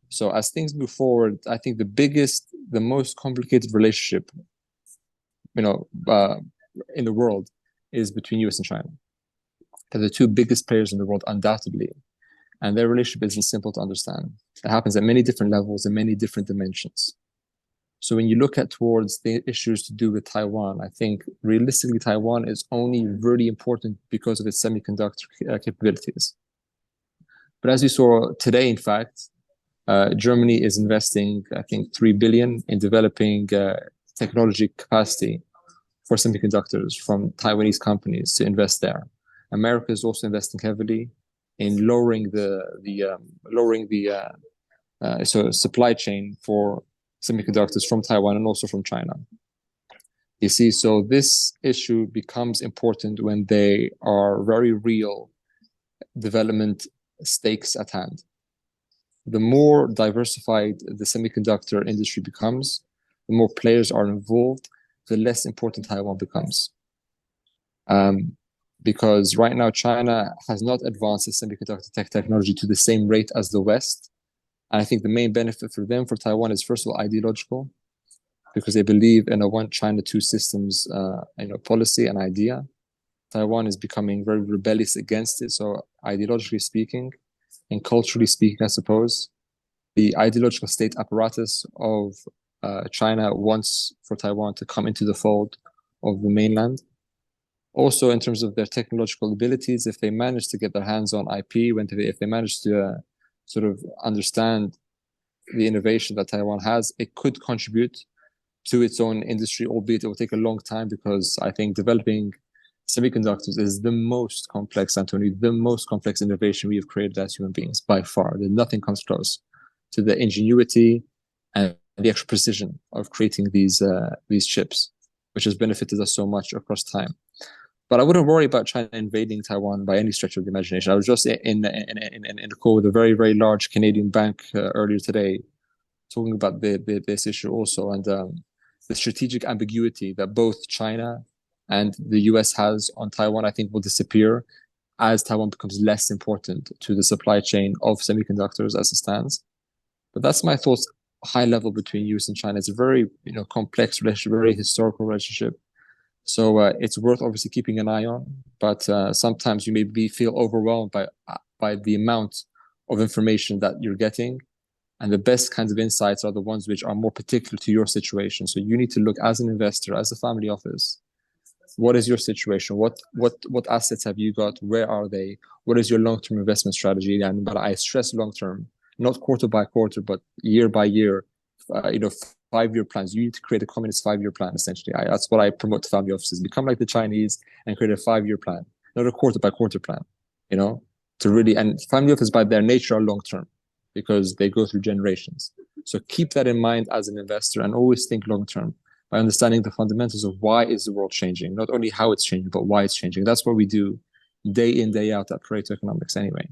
So as things move forward, I think the most complicated relationship, you know, uh, in the world is between US and China. They're the two biggest players in the world, undoubtedly. And their relationship isn't simple to understand. It happens at many different levels and many different dimensions. So when you look at towards the issues to do with Taiwan, I think realistically Taiwan is only really important because of its semiconductor capabilities. But as you saw today, in fact, Germany is investing, I think, 3 billion in developing technology capacity for semiconductors from Taiwanese companies to invest there. America is also investing heavily in lowering the supply chain for semiconductors from Taiwan and also from China. You see, so this issue becomes important when they are very real development stakes at hand. The more diversified the semiconductor industry becomes, the more players are involved, the less important Taiwan becomes. Because right now China has not advanced its semiconductor technology to the same rate as the West. And I think the main benefit for them, for Taiwan, is first of all ideological, because they believe in a one China, two systems policy and idea. Taiwan is becoming very rebellious against it. So ideologically speaking, and culturally speaking, I suppose, the ideological state apparatus of China wants for Taiwan to come into the fold of the mainland. Also, in terms of their technological abilities, if they manage to get their hands on IP, if they manage to sort of understand the innovation that Taiwan has, it could contribute to its own industry, albeit it will take a long time, because I think developing semiconductors is the most complex, Anthony, the most complex innovation we have created as human beings by far. Nothing comes close to the ingenuity and the extra precision of creating these chips, which has benefited us so much across time. But I wouldn't worry about China invading Taiwan by any stretch of the imagination. I was just in a call with a very, very large Canadian bank earlier today, talking about this issue also, and the strategic ambiguity that both China and the US has on Taiwan, I think, will disappear as Taiwan becomes less important to the supply chain of semiconductors as it stands. But that's my thoughts, high level, between US and China. It's a very complex relationship, very historical relationship. So it's worth obviously keeping an eye on, but sometimes you may feel overwhelmed by the amount of information that you're getting, and the best kinds of insights are the ones which are more particular to your situation. So you need to look as an investor, as a family office. What is your situation? What assets have you got? Where are they? What is your long-term investment strategy? But I stress long-term, not quarter by quarter, but year by year. 5-year plans. You need to create a communist 5-year plan, essentially. That's what I promote to family offices. Become like the Chinese and create a 5-year plan, not a quarter by quarter plan, to really, and family offices by their nature are long-term because they go through generations. So keep that in mind as an investor and always think long-term by understanding the fundamentals of why is the world changing, not only how it's changing, but why it's changing. That's what we do day in, day out at Pareto Economics anyway.